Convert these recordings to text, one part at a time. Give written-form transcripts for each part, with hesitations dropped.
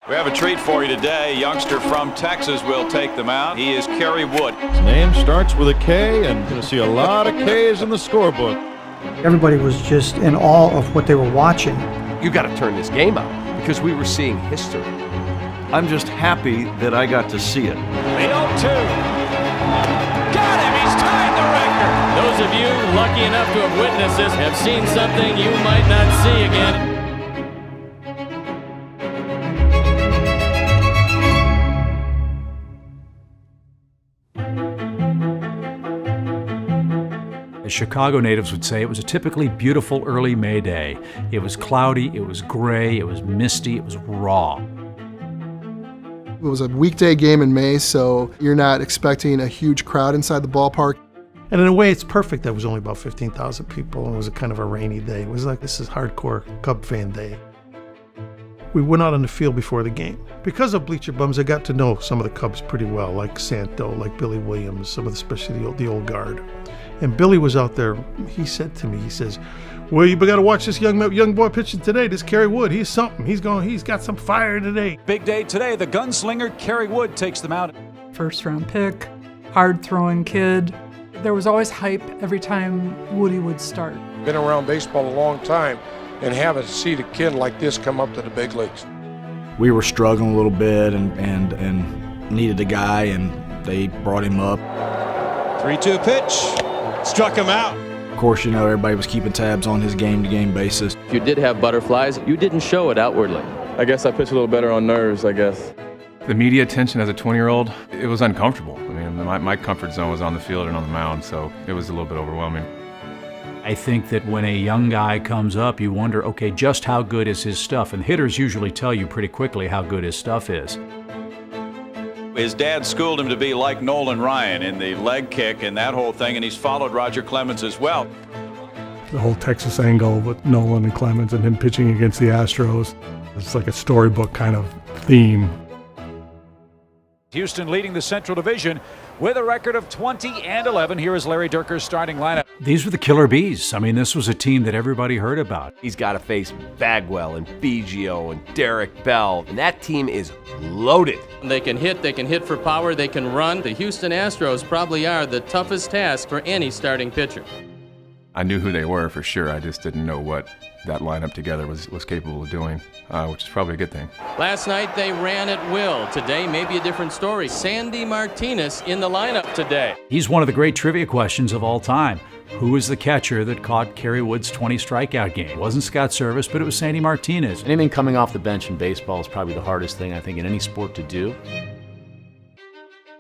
We have a treat for you today. A youngster from Texas will take them out. He is Kerry Wood. His name starts with a K, and you're going to see a lot of K's in the scorebook. Everybody was just in awe of what they were watching. You got to turn this game out because we were seeing history. I'm just happy that I got to see it. The 0-2. Got him! He's tied the record! Those of you lucky enough to have witnessed this have seen something you might not see again. As Chicago natives would say, it was a typically beautiful early May day. It was cloudy, it was gray, it was misty, it was raw. It was a weekday game in May, so you're not expecting a huge crowd inside the ballpark. And in a way, it's perfect that it was only about 15,000 people, and it was a kind of a rainy day. It was like, this is hardcore Cub fan day. We went out on the field before the game. Because of Bleacher Bums, I got to know some of the Cubs pretty well, like Santo, like Billy Williams, some of the, especially the old guard. And Billy was out there. He said to me, he says, "Well, you got to watch this young boy pitching today. This Kerry Wood, he's something. He's got some fire today." Big day today. The gunslinger Kerry Wood takes them out. First-round pick, hard-throwing kid. There was always hype every time Woody would start. Been around baseball a long time, and haven't seen a kid like this come up to the big leagues. We were struggling a little bit and needed a guy, and they brought him up. 3-2 pitch. Struck him out. Of course, you know, everybody was keeping tabs on his game-to-game basis. If you did have butterflies, you didn't show it outwardly. I guess I pitched a little better on nerves, I guess. The media attention as a 20-year-old, it was uncomfortable. I mean, my comfort zone was on the field and on the mound, so it was a little bit overwhelming. I think that when a young guy comes up, you wonder, okay, just how good is his stuff? And hitters usually tell you pretty quickly how good his stuff is. His dad schooled him to be like Nolan Ryan in the leg kick and that whole thing, and he's followed Roger Clemens as well. The whole Texas angle with Nolan and Clemens and him pitching against the Astros, it's like a storybook kind of theme. Houston leading the Central Division with a record of 20-11. Here is Larry Dierker's starting lineup. These were the Killer Bees. I mean, this was a team that everybody heard about. He's got to face Bagwell and Biggio and Derek Bell, and that team is loaded. They can hit for power, they can run. The Houston Astros probably are the toughest task for any starting pitcher. I knew who they were for sure. I just didn't know what that lineup together was capable of doing, which is probably a good thing. Last night they ran at will. Today, maybe a different story. Sandy Martinez in the lineup today. He's one of the great trivia questions of all time. Who was the catcher that caught Kerry Wood's 20 strikeout game? It wasn't Scott Service, but it was Sandy Martinez. Anything coming off the bench in baseball is probably the hardest thing, I think, in any sport to do.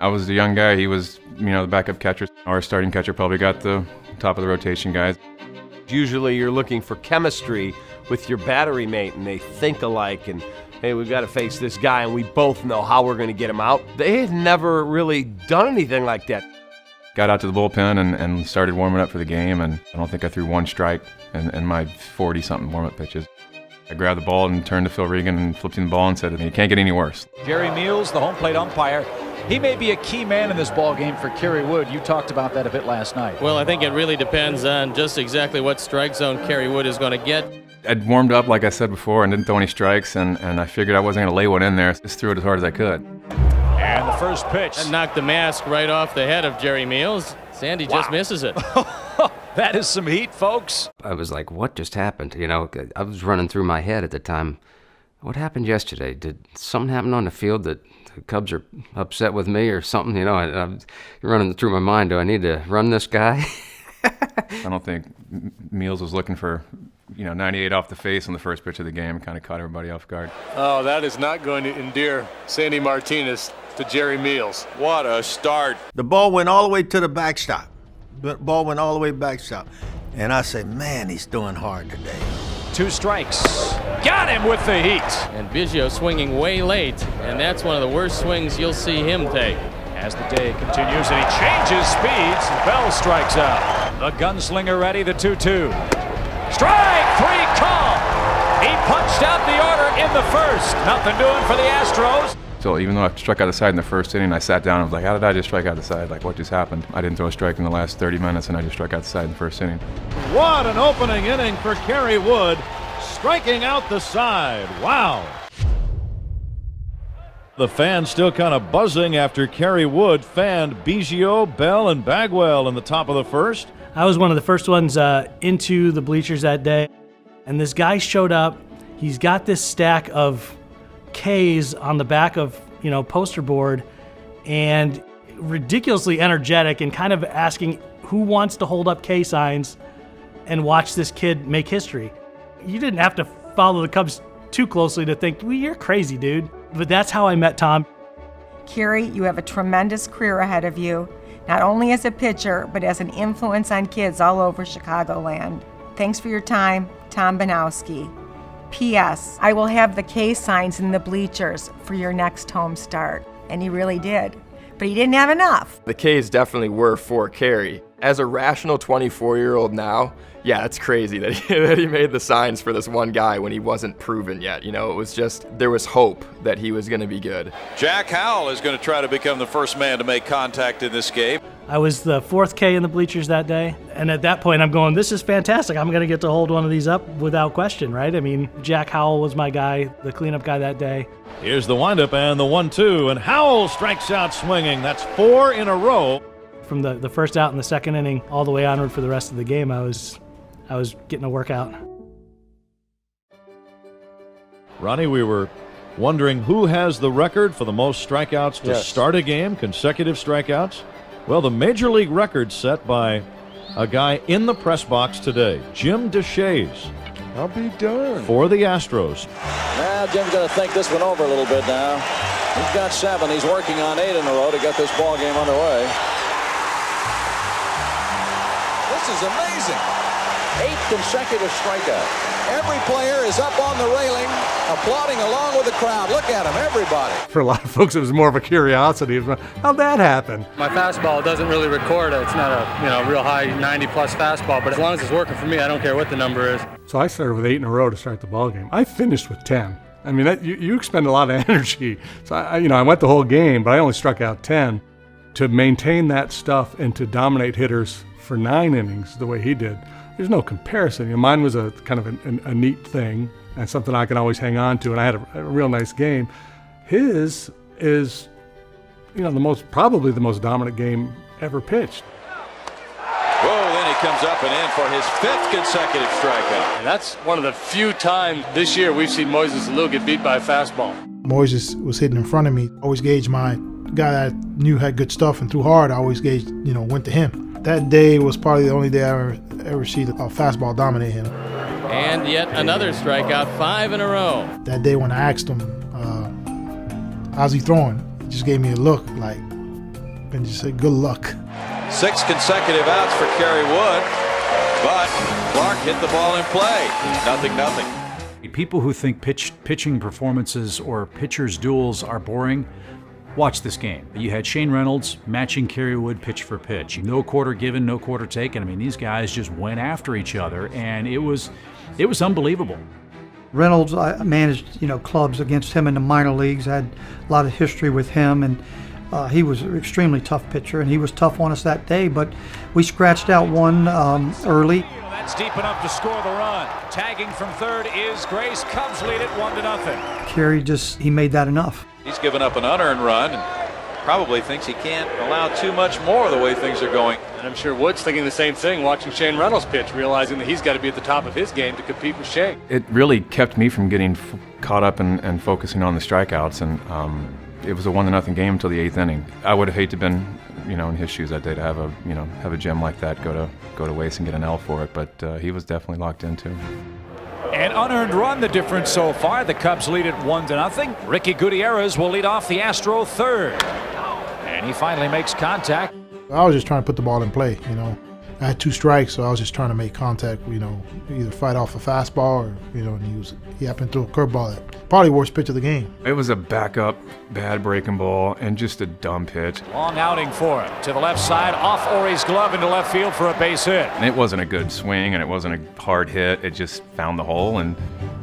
I was the young guy. He was, the backup catcher. Our starting catcher probably got the top of the rotation guys. Usually you're looking for chemistry with your battery mate, and they think alike, and hey, we've got to face this guy, and we both know how we're going to get him out. They had never really done anything like that. Got out to the bullpen and started warming up for the game, and I don't think I threw one strike in my 40-something warm-up pitches. I grabbed the ball and turned to Phil Regan and flipped him the ball and said, "You can't get any worse." Jerry Meals, the home plate umpire. He may be a key man in this ball game for Kerry Wood. You talked about that a bit last night. Well, I think it really depends on just exactly what strike zone Kerry Wood is going to get. I'd warmed up, like I said before, and didn't throw any strikes, and I figured I wasn't going to lay one in there. Just threw it as hard as I could. And the first pitch. That knocked the mask right off the head of Jerry Meals. Sandy just misses it. That is some heat, folks. I was like, what just happened? I was running through my head at the time. What happened yesterday? Did something happen on the field that the Cubs are upset with me or something? I'm running through my mind. Do I need to run this guy? I don't think Meals was looking for, 98 off the face on the first pitch of the game. Kind of caught everybody off guard. Oh, that is not going to endear Sandy Martinez to Jerry Meals. What a start. The ball went all the way to the backstop. The ball went all the way backstop. And I say, man, he's throwing hard today. 2 strikes. Got him with the heat. And Biggio swinging way late, and that's one of the worst swings you'll see him take. As the day continues and he changes speeds, Bell strikes out. The gunslinger ready, the 2-2. Strike 3 call. He punched out the order in the first. Nothing doing for the Astros. So even though I struck out the side in the first inning, I sat down and was like, how did I just strike out the side? Like, what just happened? I didn't throw a strike in the last 30 minutes, and I just struck out the side in the first inning. What an opening inning for Kerry Wood, striking out the side. Wow. The fans still kind of buzzing after Kerry Wood fanned Biggio, Bell, and Bagwell in the top of the first. I was one of the first ones into the bleachers that day, and this guy showed up. He's got this stack of K's on the back of, poster board, and ridiculously energetic and kind of asking who wants to hold up K signs and watch this kid make history. You didn't have to follow the Cubs too closely to think, well, you're crazy, dude. But that's how I met Tom. Kerry, you have a tremendous career ahead of you, not only as a pitcher, but as an influence on kids all over Chicagoland. Thanks for your time, Tom Banowski. P.S. I will have the K signs in the bleachers for your next home start. And he really did. But he didn't have enough. The K's definitely were for Kerry. As a rational 24-year-old now, yeah, it's crazy that he made the signs for this one guy when he wasn't proven yet. It was just, there was hope that he was going to be good. Jack Howell is going to try to become the first man to make contact in this game. I was the fourth K in the bleachers that day. And at that point, I'm going, this is fantastic. I'm going to get to hold one of these up without question, right? I mean, Jack Howell was my guy, the cleanup guy that day. Here's the windup and the 1-2, and Howell strikes out swinging. That's 4 in a row. From the first out in the second inning all the way onward for the rest of the game, I was getting a workout. Ronnie, we were wondering who has the record for the most strikeouts to start a game, consecutive strikeouts. Well, the Major League record set by a guy in the press box today, Jim DeShays. I'll be darned. For the Astros. Now Jim's going to think this one over a little bit now. He's got 7. He's working on 8 in a row to get this ball game underway. This is amazing. 8 consecutive strikeouts. Every player is up on the railing, applauding along with the crowd. Look at him, everybody. For a lot of folks, it was more of a curiosity. How'd that happen? My fastball doesn't really record it. It's not a real high 90-plus fastball, but as long as it's working for me, I don't care what the number is. So I started with 8 in a row to start the ball game. I finished with 10. I mean, you expend a lot of energy. So I went the whole game, but I only struck out 10. To maintain that stuff and to dominate hitters for 9 innings the way he did, there's no comparison. Mine was a kind of a neat thing and something I can always hang on to, and I had a real nice game. His is, probably the most dominant game ever pitched. Whoa, then he comes up and in for his 5th consecutive strikeout. And that's one of the few times this year we've seen Moises Alou get beat by a fastball. Moises was hitting in front of me. Always gauged my guy that I knew had good stuff and threw hard. I always gauged, went to him. That day was probably the only day I ever see a fastball dominate him. And yet another strikeout, 5 in a row. That day when I asked him, how's he throwing? He just gave me a look and just said, good luck. 6 consecutive outs for Kerry Wood, but Clark hit the ball in play. 0-0. People who think pitching performances or pitchers' duels are boring, watch this game. You had Shane Reynolds matching Kerry Wood pitch for pitch. No quarter given, no quarter taken. I mean, these guys just went after each other, and it was unbelievable. Reynolds, I managed clubs against him in the minor leagues. I had a lot of history with him, and he was an extremely tough pitcher, and he was tough on us that day. But we scratched out one early. That's deep enough to score the run. Tagging from third is Grace. Cubs lead it 1-0. Kerry he made that enough. He's given up an unearned run and probably thinks he can't allow too much more the way things are going. And I'm sure Wood's thinking the same thing, watching Shane Reynolds pitch, realizing that he's got to be at the top of his game to compete with Shane. It really kept me from getting caught up and focusing on the strikeouts, and it was a 1-0 game until the 8th inning. I would have hated to been, in his shoes that day to have a gem like that go to waste and get an L for it, but he was definitely locked in too. An unearned run, the difference so far. The Cubs lead it 1-0. Ricky Gutierrez will lead off the Astro third. And he finally makes contact. I was just trying to put the ball in play, I had 2 strikes, so I was just trying to make contact, either fight off a fastball or, and he happened to throw a curveball at probably worst pitch of the game. It was a backup, bad breaking ball, and just a dumb pitch. Long outing for him. To the left side, off Ori's glove into left field for a base hit. And it wasn't a good swing, and it wasn't a hard hit. It just found the hole,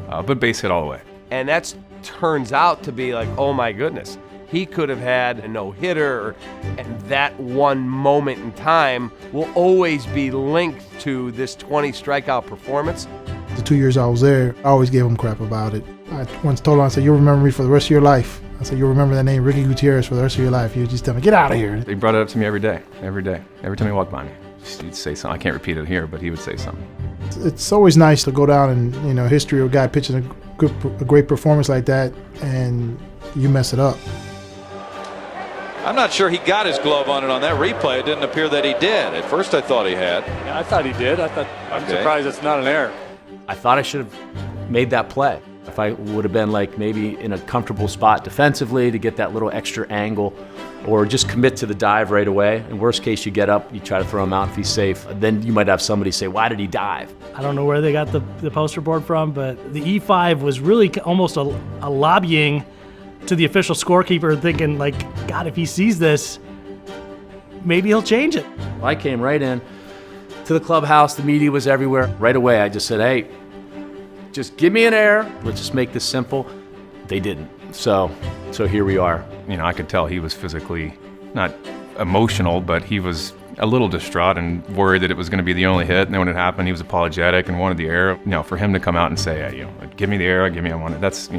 but base hit all the way. And that turns out to be like, oh my goodness. He could have had a no-hitter, and that one moment in time will always be linked to this 20 strikeout performance. The 2 years I was there, I always gave him crap about it. I once told him, I said, you'll remember me for the rest of your life. I said, you'll remember that name, Ricky Gutierrez, for the rest of your life. You just tell me, get out of here. He brought it up to me every day. Every time he walked by me. He'd say something. I can't repeat it here, but he would say something. It's always nice to go down and, history of a guy pitching a great performance like that, and you mess it up. I'm not sure he got his glove on it on that replay. It didn't appear that he did. At first I thought he had. Yeah, I thought he did. I'm surprised it's not an error. I thought I should have made that play. If I would have been like maybe in a comfortable spot defensively to get that little extra angle, or just commit to the dive right away. In worst case, you get up, you try to throw him out if he's safe. Then you might have somebody say, why did he dive? I don't know where they got the poster board from, but the E5 was really almost a lobbying to the official scorekeeper, thinking like, God, if he sees this, maybe he'll change it. I came right in to the clubhouse. The media was everywhere. Right away, I just said, hey, just give me an error. Let's just make this simple. They didn't. So here we are. I could tell he was physically not emotional, but he was a little distraught and worried that it was going to be the only hit. And then when it happened, he was apologetic and wanted the error. For him to come out and say, hey, give me the error, I want it. That's,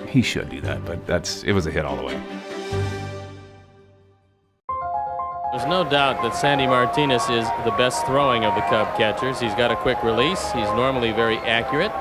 he should do that, but it was a hit all the way. There's no doubt that Sandy Martinez is the best throwing of the Cub catchers. He's got a quick release. He's normally very accurate.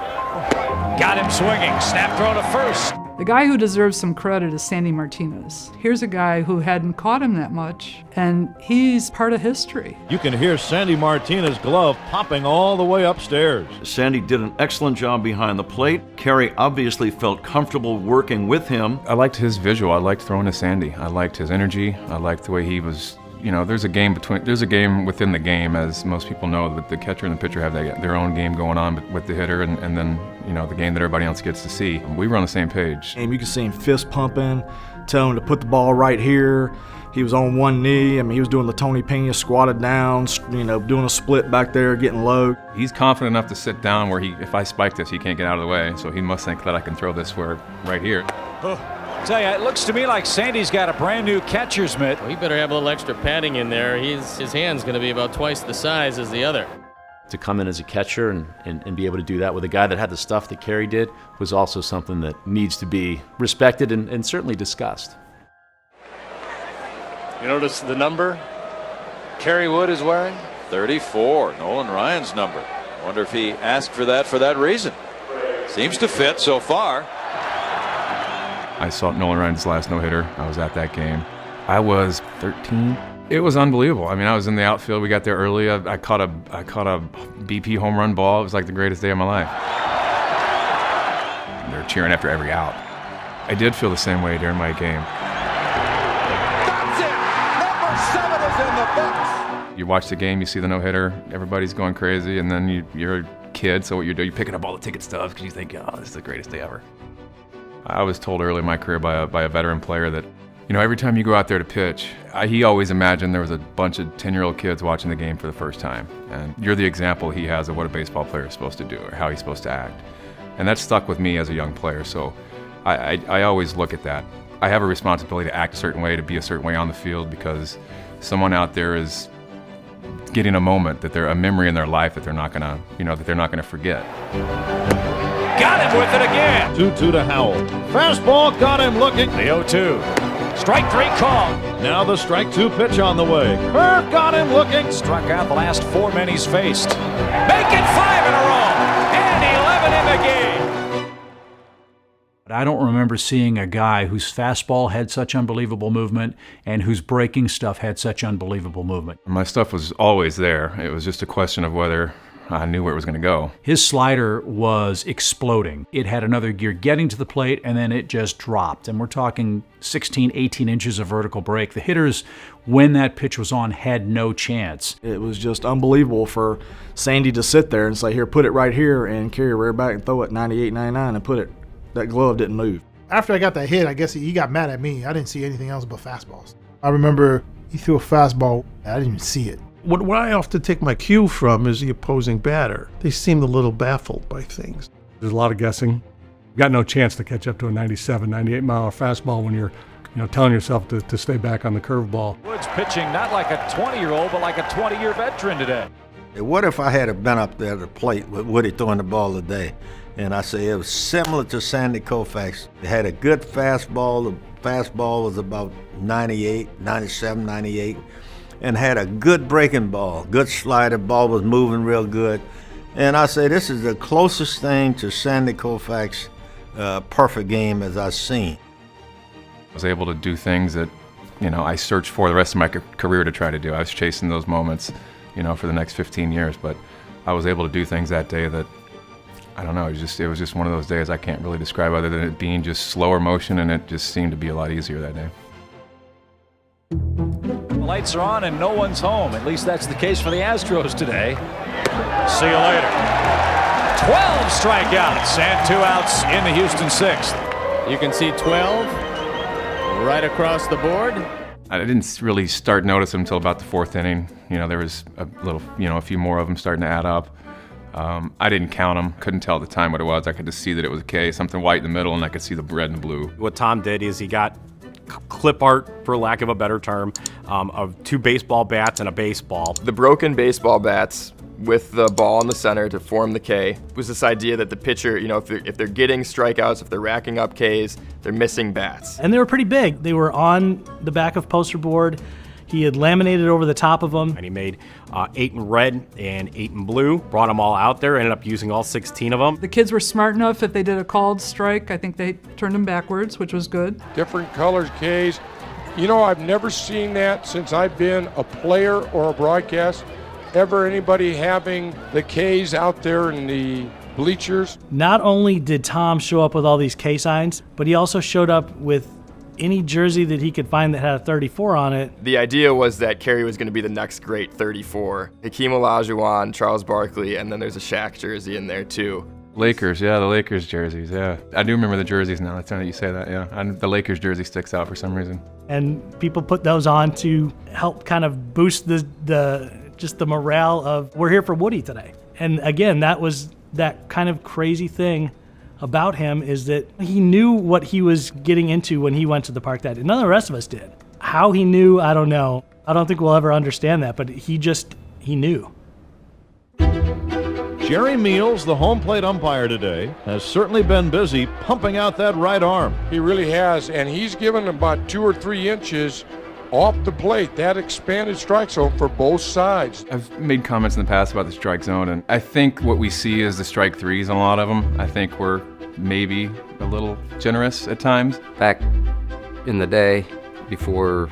Got him swinging. Snap throw to first. The guy who deserves some credit is Sandy Martinez. Here's a guy who hadn't caught him that much, and he's part of history. You can hear Sandy Martinez's glove popping all the way upstairs. Sandy did an excellent job behind the plate. Kerry obviously felt comfortable working with him. I liked his visual. I liked throwing to Sandy. I liked his energy. I liked the way he was. There's a game within the game, as most people know, that the catcher and the pitcher have their own game going on with the hitter, and then the game that everybody else gets to see. We were on the same page. And you can see him fist pumping, telling him to put the ball right here. He was on one knee. He was doing the Tony Pena squatted down, doing a split back there, getting low. He's confident enough to sit down where if I spike this, he can't get out of the way. So he must think that I can throw this right here. Tell you, it looks to me like Sandy's got a brand new catcher's mitt. Well, he better have a little extra padding in there. His hand's going to be about twice the size as the other. To come in as a catcher and be able to do that with a guy that had the stuff that Kerry did was also something that needs to be respected and certainly discussed. You notice the number Kerry Wood is wearing? 34, Nolan Ryan's number. Wonder if he asked for that reason. Seems to fit so far. I saw Nolan Ryan's last no-hitter. I was at that game. I was 13. It was unbelievable. I was in the outfield. We got there early. I caught a BP home run ball. It was like the greatest day of my life. They're cheering after every out. I did feel the same way during my game. That's it! Number 7 is in the books! You watch the game, you see the no-hitter, everybody's going crazy, and then you're a kid, so what you do, you're picking up all the ticket stubs because you think, oh, this is the greatest day ever. I was told early in my career by a veteran player that, every time you go out there to pitch, he always imagined there was a bunch of 10-year-old kids watching the game for the first time. And you're the example he has of what a baseball player is supposed to do or how he's supposed to act. And that stuck with me as a young player, so I always look at that. I have a responsibility to act a certain way, to be a certain way on the field, because someone out there is getting a moment, a memory in their life that they're not gonna forget. Got him with it again. 2-2 to Howell. Fastball got him looking. The 0-2. Strike 3 call. Now the strike 2 pitch on the way. Curve got him looking. Struck out the last 4 men he's faced. Make it 5 in a row. And 11 in the game. But I don't remember seeing a guy whose fastball had such unbelievable movement and whose breaking stuff had such unbelievable movement. My stuff was always there. It was just a question of whether I knew where it was going to go. His slider was exploding. It had another gear getting to the plate, and then it just dropped. And we're talking 16, 18 inches of vertical break. The hitters, when that pitch was on, had no chance. It was just unbelievable for Sandy to sit there and say, here, put it right here, and Kerry rear back and throw it 98, 99 and put it. That glove didn't move. After I got that hit, I guess he got mad at me. I didn't see anything else but fastballs. I remember he threw a fastball. I didn't even see it. What I often take my cue from is the opposing batter. They seemed a little baffled by things. There's a lot of guessing. You got no chance to catch up to a 97, 98 mile fastball when you're telling yourself to stay back on the curveball. Woods pitching not like a 20-year-old, but like a 20-year veteran today. What if I had been up there at the plate with Woody throwing the ball today? And I say it was similar to Sandy Koufax. They had a good fastball. fastball was about 98, 97, 98, and had a good breaking ball, good slider. Ball was moving real good. And I say this is the closest thing to Sandy Koufax perfect game as I've seen. I was able to do things that, I searched for the rest of my career to try to do. I was chasing those moments, for the next 15 years, but I was able to do things that day that, I don't know, it was just one of those days I can't really describe other than it being just slower motion, and it just seemed to be a lot easier that day. The lights are on and no one's home. At least that's the case for the Astros today. See you later. 12 strikeouts and 2 outs in the Houston sixth. You can see 12 right across the board. I didn't really start noticing until about the 4th inning. There was a few more of them starting to add up. I didn't count them, couldn't tell at the time what it was. I could just see that it was a K, something white in the middle, and I could see the red and the blue. What Tom did is he got clip art, for lack of a better term, of 2 baseball bats and a baseball. The broken baseball bats with the ball in the center to form the K was this idea that the pitcher, if they're getting strikeouts, if they're racking up Ks, they're missing bats. And they were pretty big. They were on the back of poster board. He had laminated over the top of them. And he made 8 in red and 8 in blue, brought them all out there, ended up using all 16 of them. The kids were smart enough, if they did a called strike, I think they turned them backwards, which was good. Different colored Ks. I've never seen that since I've been a player or a broadcast. Ever anybody having the Ks out there in the bleachers? Not only did Tom show up with all these K signs, but he also showed up with any jersey that he could find that had a 34 on it. The idea was that Kerry was going to be the next great 34. Hakeem Olajuwon, Charles Barkley, and then there's a Shaq jersey in there too. Lakers, yeah, the Lakers jerseys, yeah. I do remember the jerseys now, that's funny that you say that, yeah. The Lakers jersey sticks out for some reason. And people put those on to help kind of boost the morale of, we're here for Woody today. And again, that was that kind of crazy thing about him, is that he knew what he was getting into when he went to the park that day. None of the rest of us did. How he knew, I don't know. I don't think we'll ever understand that, but he knew. Jerry Meals, the home plate umpire today, has certainly been busy pumping out that right arm. He really has, and he's given about 2 or 3 inches off the plate, that expanded strike zone for both sides. I've made comments in the past about the strike zone, and I think what we see is the strike threes on a lot of them. I think we're maybe a little generous at times. Back in the day, before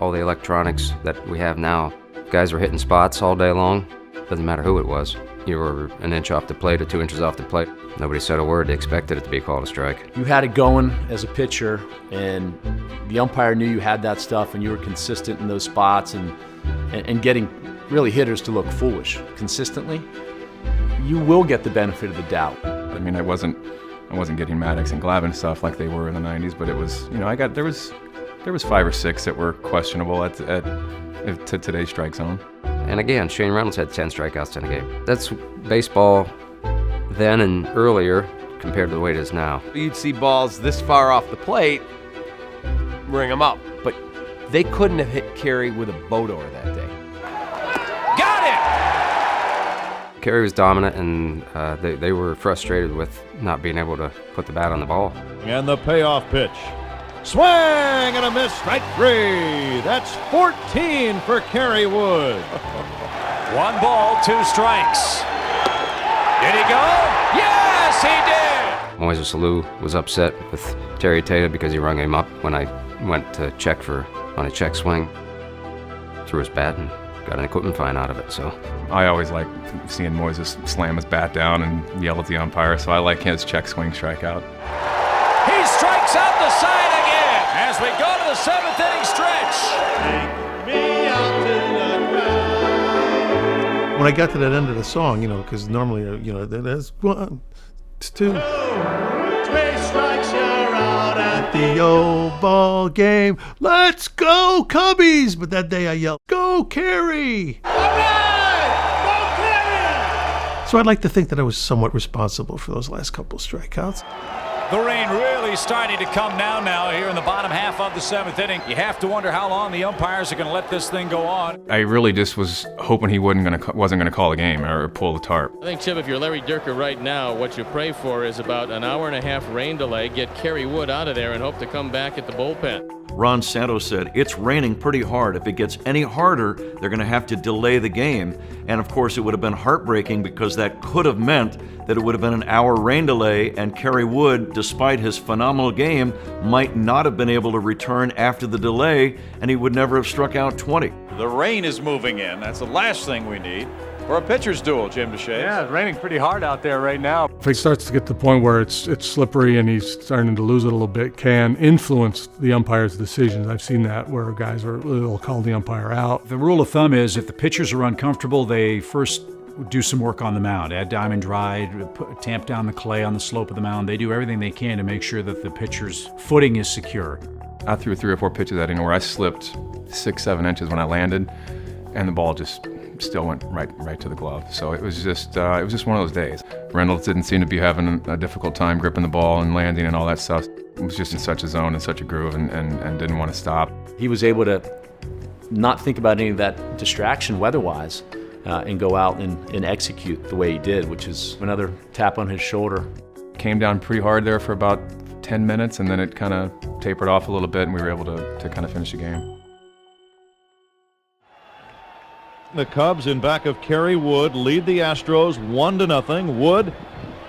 all the electronics that we have now, guys were hitting spots all day long. Doesn't matter who it was. You were an inch off the plate or 2 inches off the plate. Nobody said a word. They expected it to be called a strike. You had it going as a pitcher, and the umpire knew you had that stuff, and you were consistent in those spots and getting really hitters to look foolish consistently. You will get the benefit of the doubt. I mean, I wasn't getting Maddox and Glavine stuff like they were in the 90s, but it was, there was 5 or 6 that were questionable to today's strike zone. And again, Shane Reynolds had 10 strikeouts in a game. That's baseball then and earlier compared to the way it is now. You'd see balls this far off the plate, ring them up, but they couldn't have hit Kerry with a boat oar that day. Got it! Kerry was dominant, and they were frustrated with not being able to put the bat on the ball. And the payoff pitch. Swing and a miss, strike 3. That's 14 for Kerry Wood. 1 ball, 2 strikes. Did he go? Yes, he did! Moises Alou was upset with Terry Tata because he rung him up when I went to check on a check swing. Threw his bat and got an equipment fine out of it, so. I always like seeing Moises slam his bat down and yell at the umpire, so I like his check swing strikeout. He strikes out the side again as we go to the 7th inning stretch. When I got to that end of the song, because normally, there's 1, 2, 3 strikes, you're out at the old ball game. Let's go, Cubbies! But that day I yelled, "Go, Kerry!" All right! Go, Kerry! So I'd like to think that I was somewhat responsible for those last couple strikeouts. The rain really starting to come down here in the bottom half half of the 7th inning. You have to wonder how long the umpires are going to let this thing go on. I really just was hoping he wasn't going to call a game or pull the tarp. I think, Chip, if you're Larry Dierker right now, what you pray for is about an hour and a half rain delay, get Kerry Wood out of there and hope to come back at the bullpen. Ron Santos said, it's raining pretty hard. If it gets any harder, they're going to have to delay the game. And of course, it would have been heartbreaking because that could have meant that it would have been an hour rain delay, and Kerry Wood, despite his phenomenal game, might not have been able to return after the delay, and he would never have struck out 20. The rain is moving in. That's the last thing we need for a pitcher's duel, Jim DeShay. Yeah, it's raining pretty hard out there right now. If he starts to get to the point where it's slippery and he's starting to lose it a little bit, can influence the umpire's decisions. I've seen that where guys will call the umpire out. The rule of thumb is if the pitchers are uncomfortable, they first do some work on the mound, add diamond dry, tamp down the clay on the slope of the mound. They do everything they can to make sure that the pitcher's footing is secure. I threw 3 or 4 pitches that inning where I slipped 6-7 inches when I landed, and the ball just still went right to the glove. So it was just one of those days. Reynolds didn't seem to be having a difficult time gripping the ball and landing and all that stuff. It was just in such a zone and such a groove and didn't want to stop. He was able to not think about any of that distraction weather-wise and go out and execute the way he did, which is another tap on his shoulder. Came down pretty hard there for about 10 minutes, and then it kind of tapered off a little bit, and we were able to kind of finish the game. The Cubs in back of Kerry Wood lead the Astros 1-0. Wood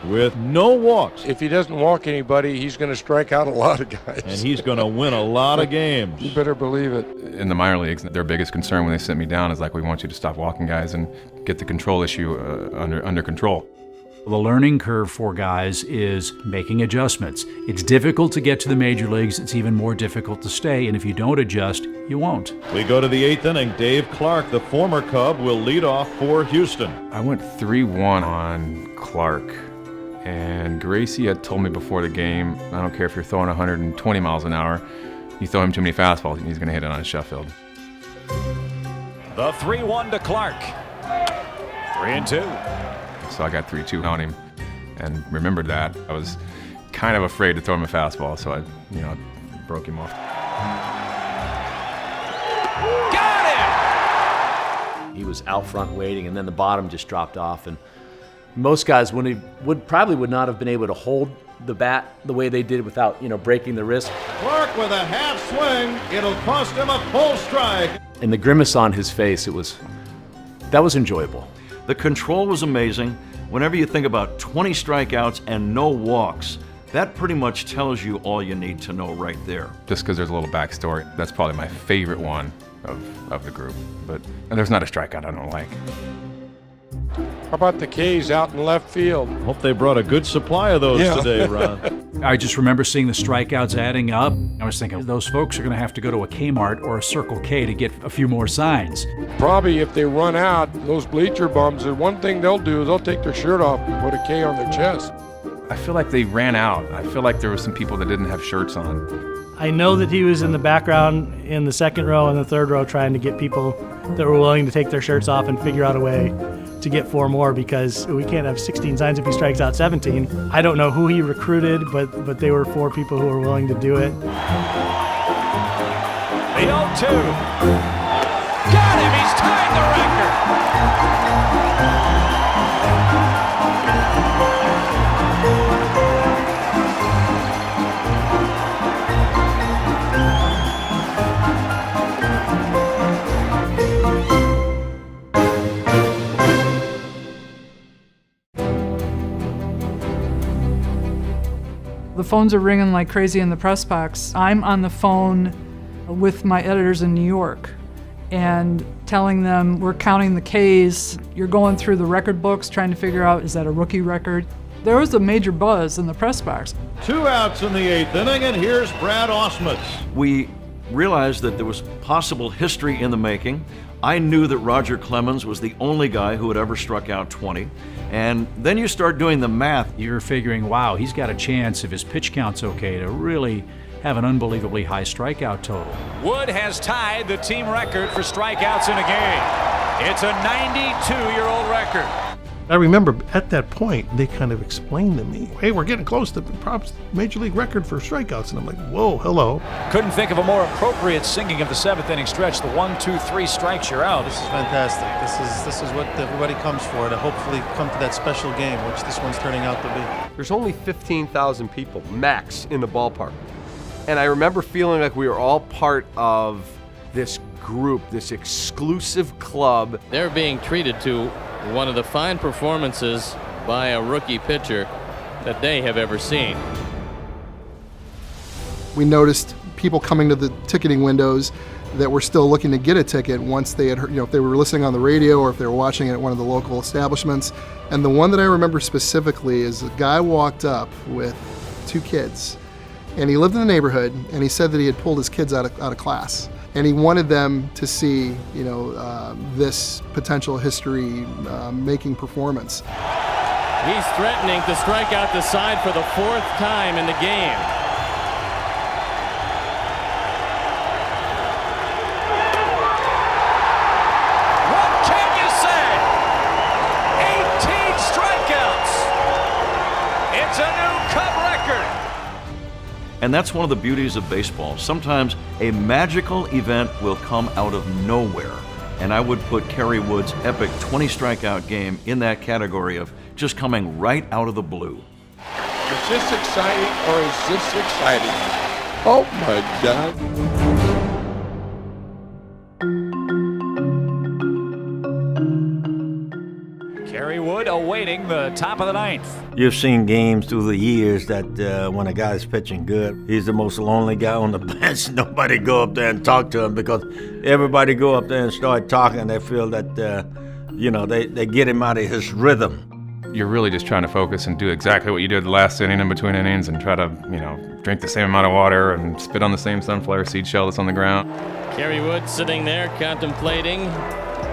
with no walks. If he doesn't walk anybody, he's going to strike out a lot of guys. And he's going to win a lot of games. You better believe it. In the minor leagues, their biggest concern when they sent me down is like, we want you to stop walking guys and get the control issue under control. The learning curve for guys is making adjustments. It's difficult to get to the major leagues. It's even more difficult to stay, and if you don't adjust, you won't. We go to the 8th inning. Dave Clark, the former Cub, will lead off for Houston. I went 3-1 on Clark, and Gracie had told me before the game, I don't care if you're throwing 120 miles an hour, you throw him too many fastballs and he's going to hit it on Sheffield. The 3-1 to Clark. 3-2. So I got 3-2 on him and remembered that. I was kind of afraid to throw him a fastball, so I broke him off. Got him! He was out front waiting, and then the bottom just dropped off. And most guys probably would not have been able to hold the bat the way they did without breaking the wrist. Clark with a half swing. It'll cost him a full strike. And the grimace on his face, that was enjoyable. The control was amazing. Whenever you think about 20 strikeouts and no walks, that pretty much tells you all you need to know right there. Just because there's a little backstory, that's probably my favorite one of the group. But there's not a strikeout I don't like. How about the K's out in left field? Hope they brought a good supply of those today, Ron. I just remember seeing the strikeouts adding up. I was thinking, those folks are going to have to go to a Kmart or a Circle K to get a few more signs. Probably if they run out, those bleacher bums, the one thing they'll do is they'll take their shirt off and put a K on their chest. I feel like they ran out. I feel like there were some people that didn't have shirts on. I know that he was in the background in the 2nd row and the 3rd row trying to get people that were willing to take their shirts off and figure out a way to get 4 more, because we can't have 16 signs if he strikes out 17. I don't know who he recruited, but they were 4 people who were willing to do it. The 0-2. Got him! He's tied the record! The phones are ringing like crazy in the press box. I'm on the phone with my editors in New York and telling them we're counting the Ks. You're going through the record books trying to figure out, is that a rookie record? There was a major buzz in the press box. 2 outs in the 8th inning, and here's Brad Ausmus. We realized that there was possible history in the making. I knew that Roger Clemens was the only guy who had ever struck out 20. And then you start doing the math. You're figuring, wow, he's got a chance, if his pitch count's okay, to really have an unbelievably high strikeout total. Wood has tied the team record for strikeouts in a game. It's a 92-year-old record. I remember at that point, they kind of explained to me, hey, we're getting close to perhaps major league record for strikeouts. And I'm like, whoa, hello. Couldn't think of a more appropriate singing of the seventh inning stretch. The 1, 2, 3 strikes, you're out. This is fantastic. This is what everybody comes for, to hopefully come to that special game, which this one's turning out to be. There's only 15,000 people max in the ballpark. And I remember feeling like we were all part of this group, this exclusive club. They're being treated to one of the fine performances by a rookie pitcher that they have ever seen. We noticed people coming to the ticketing windows that were still looking to get a ticket once they had heard, if they were listening on the radio or if they were watching it at one of the local establishments. And the one that I remember specifically is a guy walked up with 2 kids, and he lived in the neighborhood, and he said that he had pulled his kids out of class. And he wanted them to see, this potential history-making performance. He's threatening to strike out the side for the 4th time in the game. What can you say? 18 strikeouts. It's a new Cub record. And that's one of the beauties of baseball. Sometimes a magical event will come out of nowhere. And I would put Kerry Wood's epic 20 strikeout game in that category of just coming right out of the blue. Is this exciting or is this exciting? Oh my God. Kerry Wood awaiting the top of the 9th. You've seen games through the years that when a guy's pitching good, he's the most lonely guy on the bench. Nobody go up there and talk to him because everybody go up there and start talking. They feel that, they get him out of his rhythm. You're really just trying to focus and do exactly what you did the last inning in between innings and try to, drink the same amount of water and spit on the same sunflower seed shell that's on the ground. Kerry Wood sitting there contemplating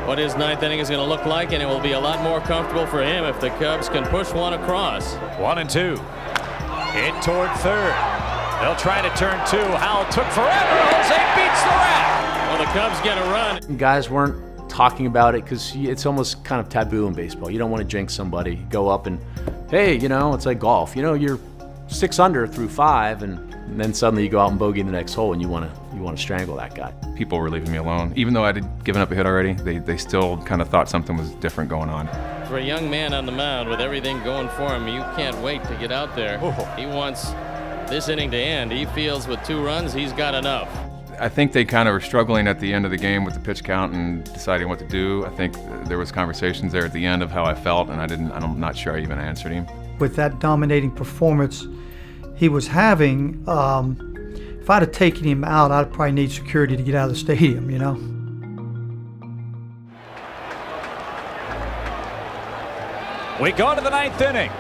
what his 9th inning is going to look like, and it will be a lot more comfortable for him if the Cubs can push one across. 1 and 2. Hit toward 3rd. They'll try to turn 2. Howell took forever. Jose beats the rack. Well, the Cubs get a run. Guys weren't talking about it because it's almost kind of taboo in baseball. You don't want to jinx somebody. Go up and, hey, it's like golf. You're 6 under through 5, and then suddenly you go out and bogey in the next hole, and you want to strangle that guy. People were leaving me alone. Even though I had given up a hit already, they still kind of thought something was different going on. For a young man on the mound with everything going for him, you can't wait to get out there. He wants this inning to end. He feels with 2 runs, he's got enough. I think they kind of were struggling at the end of the game with the pitch count and deciding what to do. I think there was conversations there at the end of how I felt, and I'm not sure I even answered him. With that dominating performance he was having, if I'd have taken him out, I'd probably need security to get out of the stadium, We go to the 9th inning.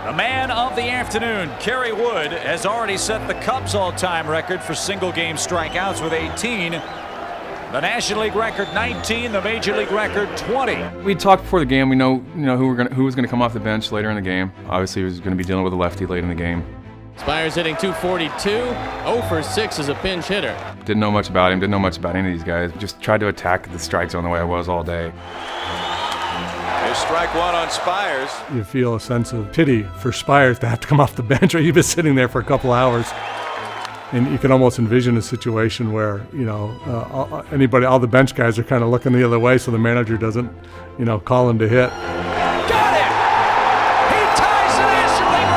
The man of the afternoon, Kerry Wood, has already set the Cubs' all-time record for single-game strikeouts with 18. The National League record 19, the Major League record 20. We talked before the game. We know who was going to come off the bench later in the game. Obviously, he was going to be dealing with a lefty late in the game. Spires hitting .242, 0 for 6 as a pinch hitter. Didn't know much about him. Didn't know much about any of these guys. Just tried to attack the strike zone the way I was all day. There's strike 1 on Spires. You feel a sense of pity for Spires to have to come off the bench, or you've been sitting there for a couple hours. And you can almost envision a situation where, all the bench guys are kind of looking the other way so the manager doesn't, call him to hit. Got it! He ties the National League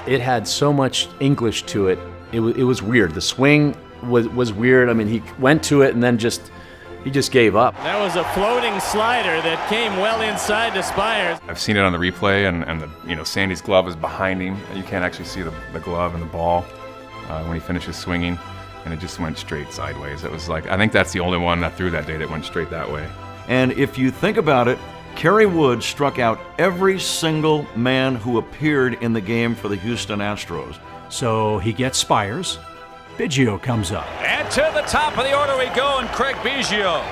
record! It had so much English to it. It was weird. The swing was weird. I mean, he went to it and then he just gave up. That was a floating slider that came well inside to Spires. I've seen it on the replay, and Sandy's glove is behind him. You can't actually see the glove and the ball when he finishes swinging, and it just went straight sideways. It was like, I think that's the only one that threw that day that went straight that way. And if you think about it, Kerry Wood struck out every single man who appeared in the game for the Houston Astros. So he gets Spires. Biggio comes up. And to the top of the order we go, and Craig Biggio.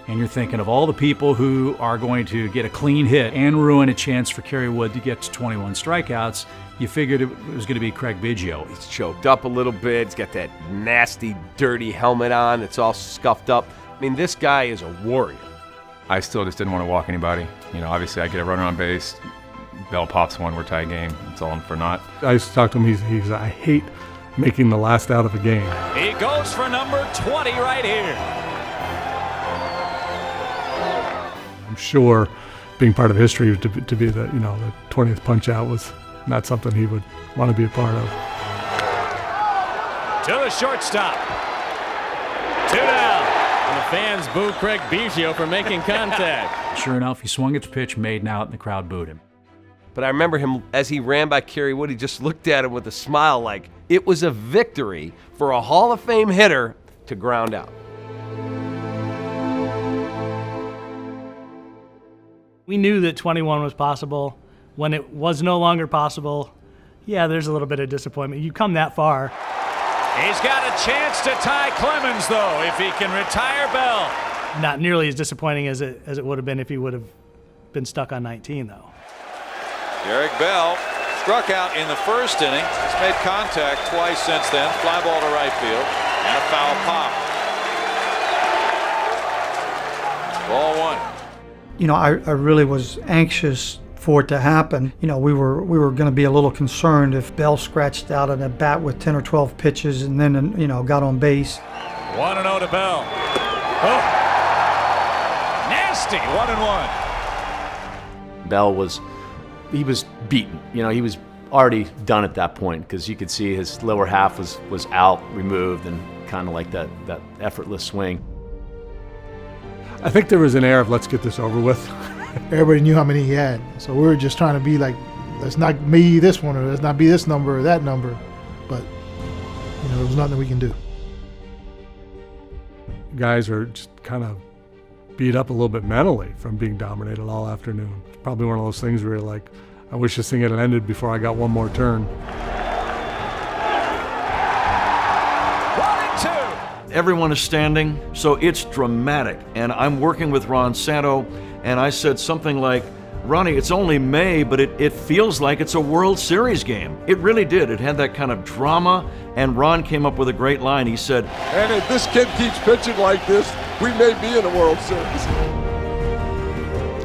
And you're thinking of all the people who are going to get a clean hit and ruin a chance for Kerry Wood to get to 21 strikeouts. You figured it was going to be Craig Biggio. He's choked up a little bit. He's got that nasty, dirty helmet on. It's all scuffed up. I mean, this guy is a warrior. I still just didn't want to walk anybody. You know, obviously I get a runner on base, Bell pops one, we're tied game. It's all for naught. I used to talk to him, he's I hate making the last out of a game. He goes for number 20 right here. I'm sure being part of history to be the, you know, the 20th punch out was not something he would want to be a part of. To the shortstop. 2 down. And the fans boo Craig Biggio for making contact. Sure enough, he swung at the pitch, made an out, and the crowd booed him. But I remember him, as he ran by Kerry Wood, he just looked at him with a smile like it was a victory for a Hall of Fame hitter to ground out. We knew that 21 was possible. When it was no longer possible, yeah, there's a little bit of disappointment. You come that far. He's got a chance to tie Clemens, though, if he can retire Bell. Not nearly as disappointing as it would have been if he would have been stuck on 19, though. Derek Bell struck out in the first inning. He's made contact twice since then. Fly ball to right field and a foul pop. Ball 1. You know, I really was anxious for it to happen. You know, we were going to be a little concerned if Bell scratched out an at bat with 10 or 12 pitches and then, you know, got on base. 1-0 to Bell. Oh, nasty 1-1. Bell was beaten. You know, he was already done at that point because you could see his lower half was out, removed, and kind of like that effortless swing. I think there was an air of let's get this over with. Everybody knew how many he had, so we were just trying to be like, let's not be this one, or let's not be this number or that number. But you know, there was nothing we can do. Guys are just kind of beat up a little bit mentally from being dominated all afternoon. It's probably one of those things where you're like, I wish this thing had ended before I got one more turn. 1-2. Everyone is standing, so it's dramatic. And I'm working with Ron Santo, and I said something like, Ronnie, it's only May, but it feels like it's a World Series game. It really did. It had that kind of drama, and Ron came up with a great line. He said, and if this kid keeps pitching like this, we may be in a World Series.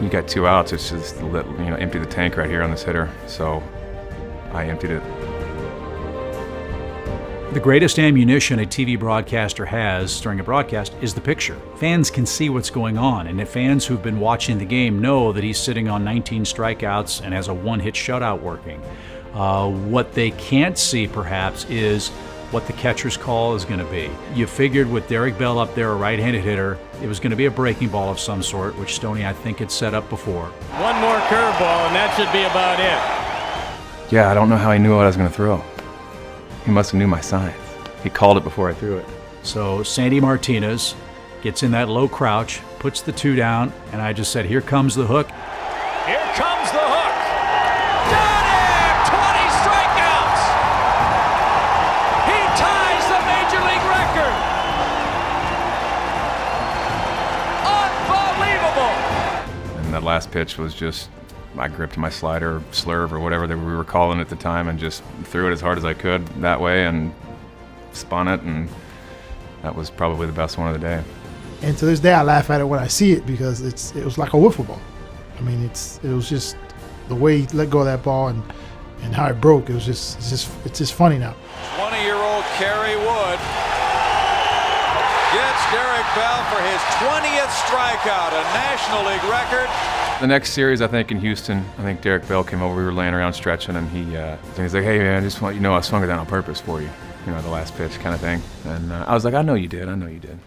You got 2 outs, it's just, empty the tank right here on this hitter. So I emptied it. The greatest ammunition a TV broadcaster has during a broadcast is the picture. Fans can see what's going on, and if fans who've been watching the game know that he's sitting on 19 strikeouts and has a one-hit shutout working. What they can't see, perhaps, is what the catcher's call is going to be. You figured with Derek Bell up there, a right-handed hitter, it was going to be a breaking ball of some sort, which Stoney, I think, had set up before. One more curveball, and that should be about it. Yeah, I don't know how he knew what I was going to throw. He must have knew my signs. He called it before I threw it. So Sandy Martinez gets in that low crouch, puts the 2 down, and I just said, here comes the hook. Here comes the hook. Got him! 20 strikeouts! He ties the Major League record! Unbelievable! And that last pitch was just, I gripped my slider, slurve, or whatever that we were calling at the time, and just threw it as hard as I could that way and spun it, and that was probably the best one of the day. And to this day, I laugh at it when I see it because it was like a wiffle ball. I mean, it was just the way he let go of that ball and how it broke. It's just funny now. 20-year-old Kerry Wood gets Derek Bell for his 20th strikeout, a National League record. The next series, I think in Houston, I think Derek Bell came over. We were laying around stretching, and he's like, "Hey man, I just want you to know I swung it down on purpose for you." You know, the last pitch kind of thing. And I was like, "I know you did. I know you did."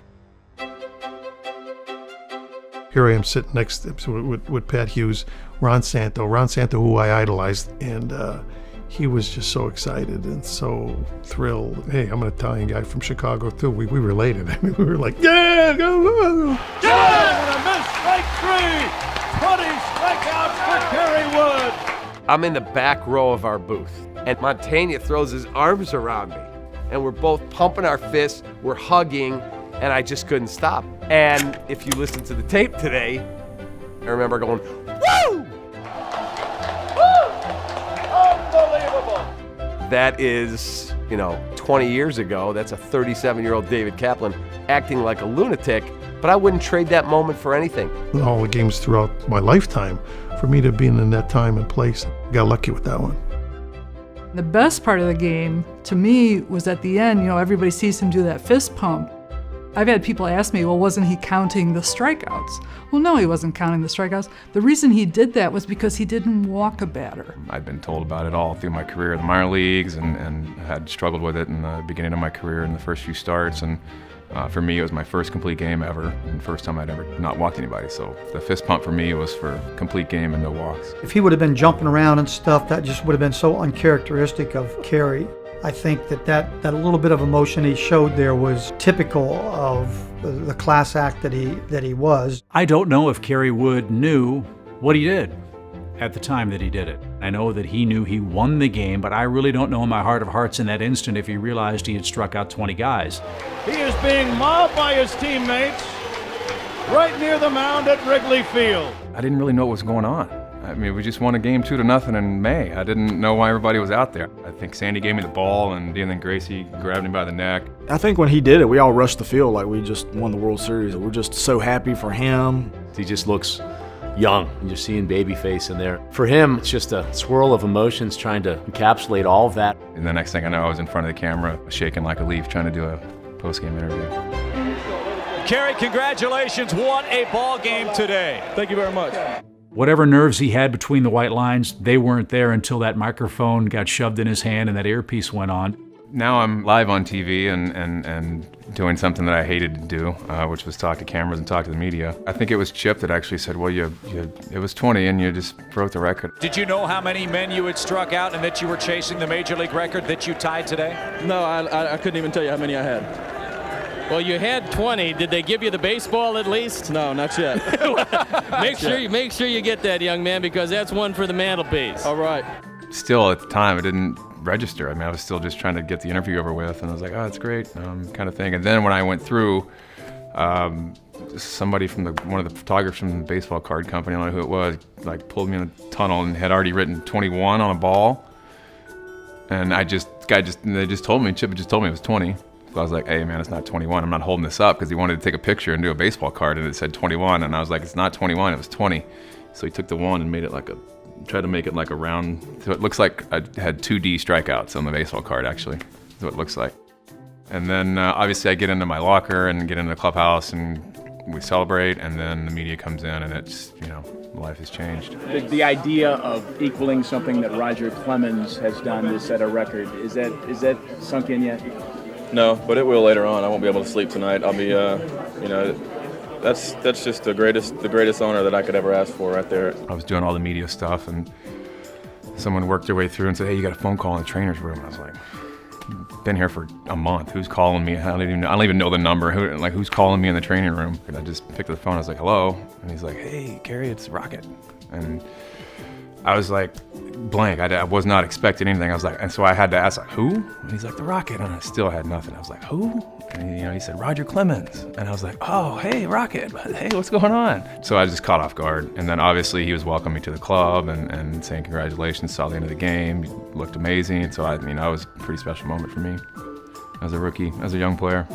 Here I am sitting next with Pat Hughes, Ron Santo, who I idolized, and he was just so excited and so thrilled. Hey, I'm an Italian guy from Chicago too. We related. I mean, we were like, yeah, go! Yeah! And a miss, strike 3! 20 strikeouts for Kerry Wood! I'm in the back row of our booth, and Montaigne throws his arms around me, and we're both pumping our fists, we're hugging, and I just couldn't stop. And if you listen to the tape today, I remember going, woo! Woo! Unbelievable! that is, 20 years ago. That's a 37-year-old David Kaplan acting like a lunatic, but I wouldn't trade that moment for anything. All the games throughout my lifetime, for me to be in that time and place, got lucky with that one. The best part of the game, to me, was at the end, everybody sees him do that fist pump. I've had people ask me, well, wasn't he counting the strikeouts? Well, no, he wasn't counting the strikeouts. The reason he did that was because he didn't walk a batter. I'd been told about it all through my career in the minor leagues and had struggled with it in the beginning of my career in the first few starts. And for me, it was my first complete game ever and first time I'd ever not walked anybody. So the fist pump for me was for complete game and no walks. If he would have been jumping around and stuff, that just would have been so uncharacteristic of Kerry. I think that little bit of emotion he showed there was typical of the class act that he was. I don't know if Kerry Wood knew what he did at the time that he did it. I know that he knew he won the game, but I really don't know in my heart of hearts in that instant if he realized he had struck out 20 guys. He is being mobbed by his teammates right near the mound at Wrigley Field. I didn't really know what was going on. I mean, we just won a game 2-0 in May. I didn't know why everybody was out there. I think Sandy gave me the ball, and then Gracie grabbed me by the neck. I think when he did it, we all rushed the field like we just won the World Series. We're just so happy for him. He just looks young. You're seeing baby face in there. For him, it's just a swirl of emotions trying to encapsulate all of that. And the next thing I know, I was in front of the camera, shaking like a leaf, trying to do a post-game interview. Kerry, congratulations. What a ball game today. Thank you very much. Whatever nerves he had between the white lines, they weren't there until that microphone got shoved in his hand and that earpiece went on. Now I'm live on TV and doing something that I hated to do, which was talk to cameras and talk to the media. I think it was Chip that actually said, well, it was 20 and you just broke the record. Did you know how many men you had struck out and that you were chasing the Major League record that you tied today? No, I couldn't even tell you how many I had. Well, you had 20. Did they give you the baseball at least? No, not yet. Make sure you get that, young man, because that's one for the mantelpiece. All right. Still, at the time, it didn't register. I mean, I was still just trying to get the interview over with, and I was like, oh, that's great, kind of thing. And then when I went through, somebody from one of the photographers from the baseball card company, I don't know who it was, like pulled me in a tunnel and had already written 21 on a ball. And they just told me, Chip just told me it was 20. So I was like, hey, man, it's not 21. I'm not holding this up, because he wanted to take a picture and do a baseball card, and it said 21. And I was like, it's not 21, it was 20. So he took the one and made it tried to make it like a round, so it looks like I had 2D strikeouts on the baseball card, actually. That's what it looks like. And then obviously I get into my locker and get into the clubhouse and we celebrate, and then the media comes in, and it's, life has changed. The idea of equaling something that Roger Clemens has done to set a record, is that sunk in yet? No, but it will later on. I won't be able to sleep tonight. I'll be, that's just the greatest honor that I could ever ask for right there. I was doing all the media stuff, and someone worked their way through and said, hey, you got a phone call in the trainer's room. And I was like, been here for a month. Who's calling me? I don't even know the number. Who's calling me in the training room? And I just picked up the phone. I was like, hello. And he's like, hey, Kerry, it's Rocket. And I was like, blank. I was not expecting anything. I was like, and so I had to ask, who? And he's like, the Rocket. And I still had nothing. I was like, who? And he said, Roger Clemens. And I was like, oh, hey, Rocket. Hey, what's going on? So I just caught off guard. And then obviously he was welcoming me to the club and saying congratulations, saw the end of the game. You looked amazing. So that was a pretty special moment for me as a rookie, as a young player.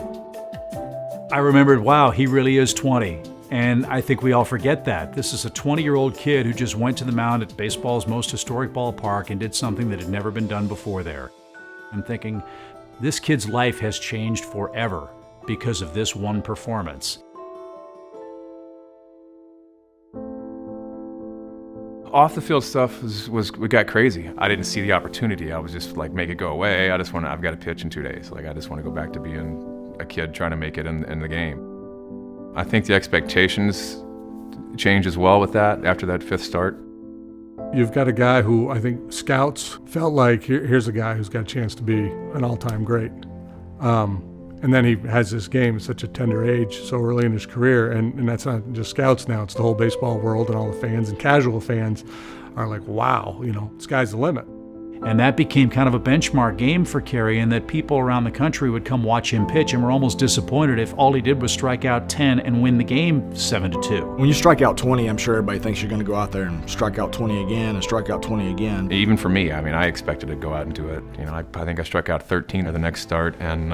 I remembered, wow, he really is 20. And I think we all forget that. This is a 20-year-old kid who just went to the mound at baseball's most historic ballpark and did something that had never been done before there. I'm thinking, this kid's life has changed forever because of this one performance. Off the field stuff we got crazy. I didn't see the opportunity. I was just like, make it go away. I've got to pitch in 2 days. I just want to go back to being a kid trying to make it in the game. I think the expectations changed as well with that after that fifth start. You've got a guy who I think scouts felt like, here's a guy who's got a chance to be an all-time great. And then he has this game at such a tender age, so early in his career, and that's not just scouts now, it's the whole baseball world, and all the fans and casual fans are like, wow, sky's the limit. And that became kind of a benchmark game for Kerry, in that people around the country would come watch him pitch and were almost disappointed if all he did was strike out 10 and win the game 7-2. When you strike out 20, I'm sure everybody thinks you're going to go out there and strike out 20 again and strike out 20 again. Even for me, I mean, I expected to go out and do it. You know, I think I struck out 13 at the next start, and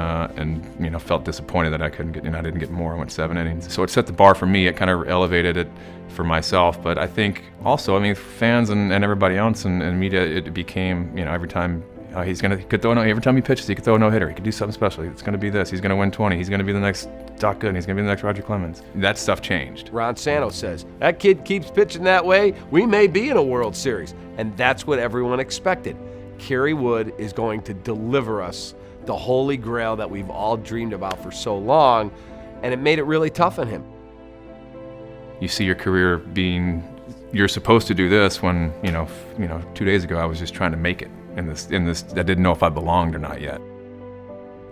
you know, felt disappointed that I couldn't get, I didn't get more. I went 7 innings. So it set the bar for me. It kind of elevated it for myself. But I think also, I mean, fans and everybody else and media, it became, you know, every time he could throw every time he pitches, he could throw a no-hitter. He could do something special. It's going to be this. He's going to win 20. He's going to be the next Doc Gooden. He's going to be the next Roger Clemens. That stuff changed. Ron Santos says, that kid keeps pitching that way, we may be in a World Series. And that's what everyone expected. Kerry Wood is going to deliver us the holy grail that we've all dreamed about for so long, and it made it really tough on him. You see your career being, you're supposed to do this when, you know, 2 days ago I was just trying to make it in this, I didn't know if I belonged or not yet.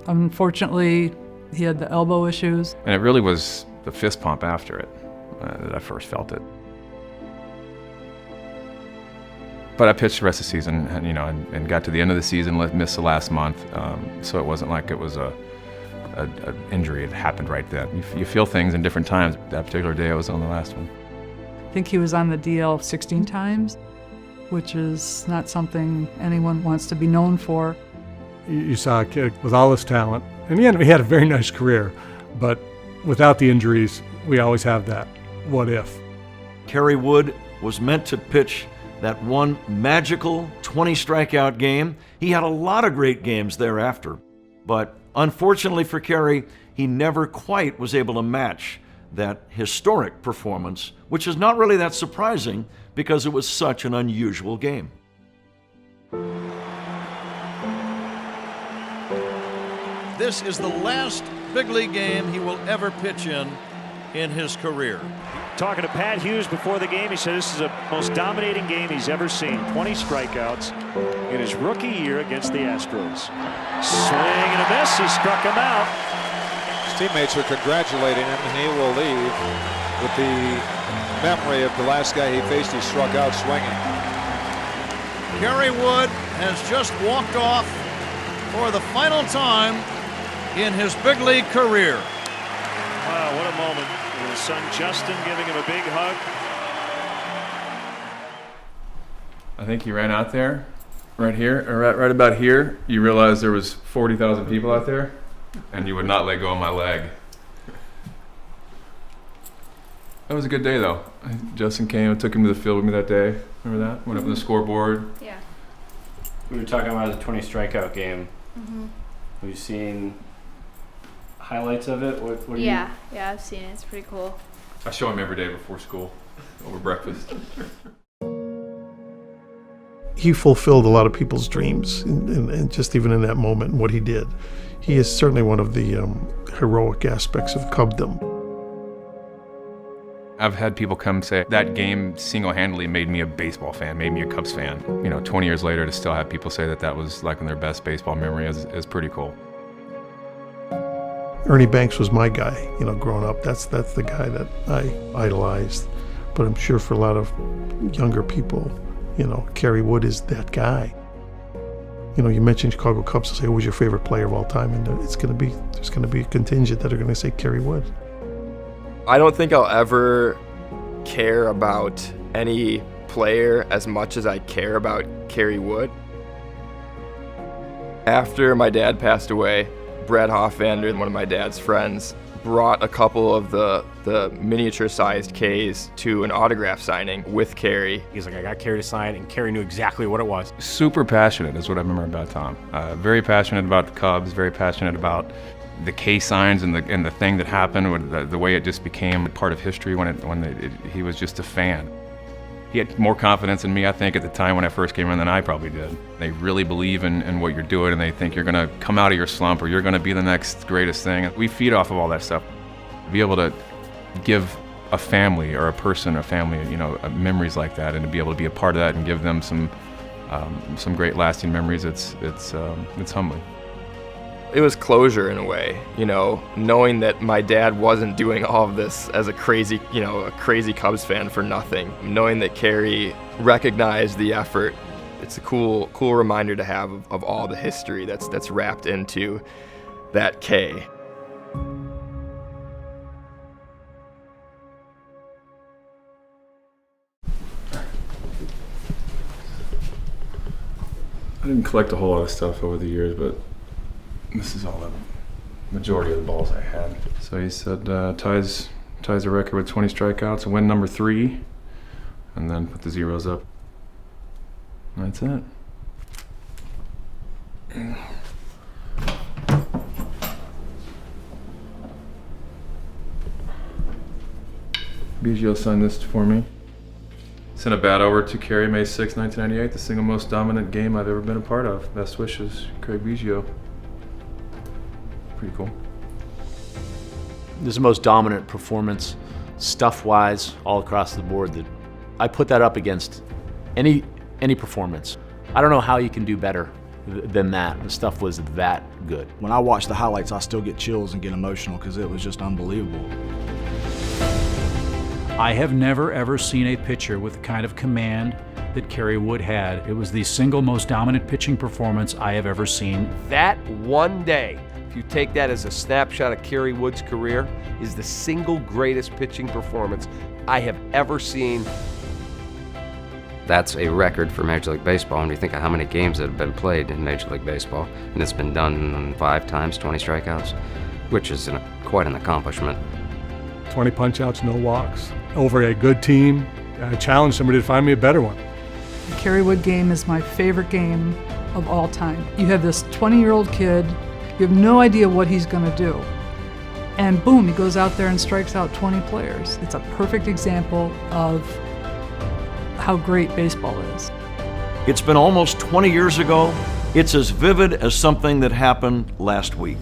Unfortunately, he had the elbow issues. And it really was the fist pump after it that I first felt it. But I pitched the rest of the season, and, you know, and got to the end of the season, missed the last month, so it wasn't like it was a injury. It happened right then. You feel things in different times. That particular day I was on the last one. I think he was on the DL 16 times, which is not something anyone wants to be known for. You saw a kid with all this talent, and he had a very nice career, but without the injuries, we always have that what if. Kerry Wood was meant to pitch that one magical 20 strikeout game. He had a lot of great games thereafter, but unfortunately for Kerry, he never quite was able to match that historic performance, which is not really that surprising because it was such an unusual game. This is the last big league game he will ever pitch in his career. Talking to Pat Hughes before the game, he said this is the most dominating game he's ever seen. 20 strikeouts in his rookie year against the Astros. Swing and a miss. He struck him out. His teammates are congratulating him, and he will leave with the memory of the last guy he faced. He struck out swinging. Kerry Wood has just walked off for the final time in his big league career. Wow, what a moment. His son Justin giving him a big hug. I think he ran out there, right here, or right about here. You realize there was 40,000 people out there, and you would not let go of my leg. That was a good day, though. Justin came and took him to the field with me that day. Remember that? Went up on the scoreboard. Yeah. We were talking about the 20 strikeout game. Mm-hmm. We've seen highlights of it. What yeah, I've seen it. It's pretty cool. I show him every day before school, over breakfast. He fulfilled a lot of people's dreams, and just even in that moment, what he did. He is certainly one of the heroic aspects of Cubdom. I've had people come say that game single-handedly made me a baseball fan, made me a Cubs fan. 20 years later, to still have people say that was like their best baseball memory is pretty cool. Ernie Banks was my guy, growing up. That's the guy that I idolized. But I'm sure for a lot of younger people, Kerry Wood is that guy. You mentioned Chicago Cubs, say, who was your favorite player of all time? And there's going to be a contingent that are going to say Kerry Wood. I don't think I'll ever care about any player as much as I care about Kerry Wood. After my dad passed away, Brad Hoffvander, one of my dad's friends, brought a couple of the miniature-sized Ks to an autograph signing with Kerry. He's like, I got Kerry to sign, and Kerry knew exactly what it was. Super passionate is what I remember about Tom. Very passionate about the Cubs, very passionate about the K signs and the thing that happened, the way it just became part of history when he was just a fan. He had more confidence in me, I think, at the time when I first came in than I probably did. They really believe in what you're doing, and they think you're going to come out of your slump or you're going to be the next greatest thing. We feed off of all that stuff. To be able to give a family or a person, a family, memories like that, and to be able to be a part of that and give them some great lasting memories, it's humbling. It was closure in a way, knowing that my dad wasn't doing all of this as a crazy Cubs fan for nothing. Knowing that Kerry recognized the effort It's a cool reminder to have of all the history that's wrapped into that K. I didn't collect a whole lot of stuff over the years, but this is all the majority of the balls I had. So he said ties a record with 20 strikeouts, win number 3, and then put the zeros up. That's it. Biggio signed this for me. Sent a bat over to Kerry May 6, 1998, the single most dominant game I've ever been a part of. Best wishes, Craig Biggio. Pretty cool. This is the most dominant performance, stuff-wise, all across the board. That I put that up against any performance. I don't know how you can do better than that. The stuff was that good. When I watch the highlights, I still get chills and get emotional because it was just unbelievable. I have never ever seen a pitcher with the kind of command that Kerry Wood had. It was the single most dominant pitching performance I have ever seen. That one day, if you take that as a snapshot of Kerry Wood's career, is the single greatest pitching performance I have ever seen. That's a record for Major League Baseball when you think of how many games that have been played in Major League Baseball, and it's been done 5 times, 20 strikeouts, which is quite an accomplishment. 20 punch-outs, no walks. Over a good team. I challenged somebody to find me a better one. The Kerry Wood game is my favorite game of all time. You have this 20-year-old kid, you have no idea what he's going to do. And boom, he goes out there and strikes out 20 players. It's a perfect example of how great baseball is. It's been almost 20 years ago. It's as vivid as something that happened last week.